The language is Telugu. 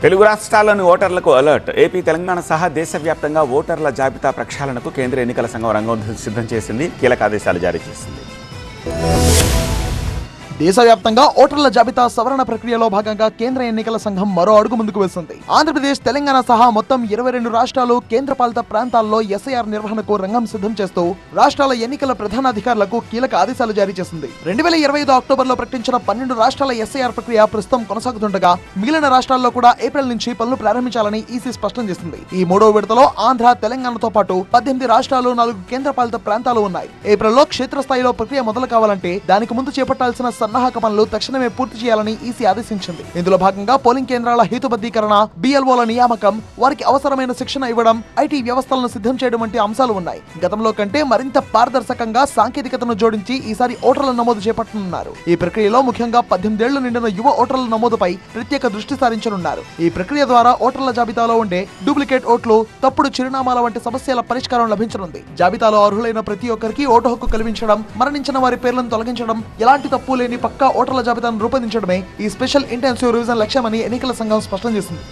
తెలుగు రాష్ట్రాల్లోని ఓటర్లకు అలర్ట్. ఏపీ, తెలంగాణ సహా దేశవ్యాప్తంగా ఓటర్ల జాబితా ప్రక్షాళనకు కేంద్ర ఎన్నికల సంఘం రంగం సిద్ధం చేసింది. కీలక ఆదేశాలు జారీ చేసింది. దేశవ్యాప్తంగా ఓటర్ల జాబితా సవరణ ప్రక్రియలో భాగంగా కేంద్ర ఎన్నికల సంఘం మరో అడుగు ముందుకు వేసింది. ఆంధ్రప్రదేశ్, తెలంగాణ సహా మొత్తం 22 రాష్ట్రాలు, కేంద్రపాలిత ప్రాంతాల్లో ఎస్ఐఆర్ నిర్వహణకు రంగం సిద్ధం చేస్తూ రాష్ట్రాల ఎన్నికల ప్రధానాధికారులకు కీలక ఆదేశాలు జారీ చేసింది. 2025 అక్టోబర్లో ప్రకటించిన 12 రాష్ట్రాల ఎస్ఐఆర్ ప్రక్రియ ప్రస్తుతం కొనసాగుతుండగా మిగిలిన రాష్ట్రాల్లో కూడా ఏప్రిల్ నుంచి పనులు ప్రారంభించాలని ఈసీ స్పష్టం చేసింది. ఈ మూడో విడతలో ఆంధ్ర, తెలంగాణతో పాటు 18 రాష్ట్రాలు, 4 కేంద్రపాలిత ప్రాంతాలు ఉన్నాయి. ఏప్రిల్లో క్షేత్రస్థాయిలో ప్రక్రియ మొదలు కావాలంటే దానికి ముందు చేపట్టాల్సిన సన్నాహక పనులు తక్షణమే పూర్తి చేయాలని ఈసీ ఆదేశించింది. ఇందులో భాగంగా పోలింగ్ కేంద్రాల హేతుబద్ధీకరణ, బిఎల్ఓల నియామకం, వారికి అవసరమైన శిక్షణ ఇవ్వడం, ఐటీ వ్యవస్థలను సిద్ధం చేయడం వంటి అంశాలు ఉన్నాయి. గతంలో కంటే మరింత పారదర్శకంగా సాంకేతికతను జోడించి ఈసారి ఓటర్ల నమోదు చేపట్టనున్నారు. ఈ ప్రక్రియలో ముఖ్యంగా 18 ఏళ్లు నిండిన యువ ఓటర్ల నమోదుపై ప్రత్యేక దృష్టి సారించనున్నారు. ఈ ప్రక్రియ ద్వారా ఓటర్ల జాబితాలో ఉండే డూప్లికేట్ ఓట్లు, తప్పుడు చిరునామాల వంటి సమస్యల పరిష్కారం లభించనుంది. జాబితాలో అర్హులైన ప్రతి ఒక్కరికి ఓటు హక్కు కల్పించడం, మరణించిన వారి పేర్లను తొలగించడం, ఎలాంటి తప్పు లేని పక్కా ఓటర్ల జాబితాను రూపొందించడమే ఈ స్పెషల్ ఇంటెన్సివ్ రివిజన్ లక్ష్యమని ఎన్నికల సంఘం స్పష్టం చేసింది.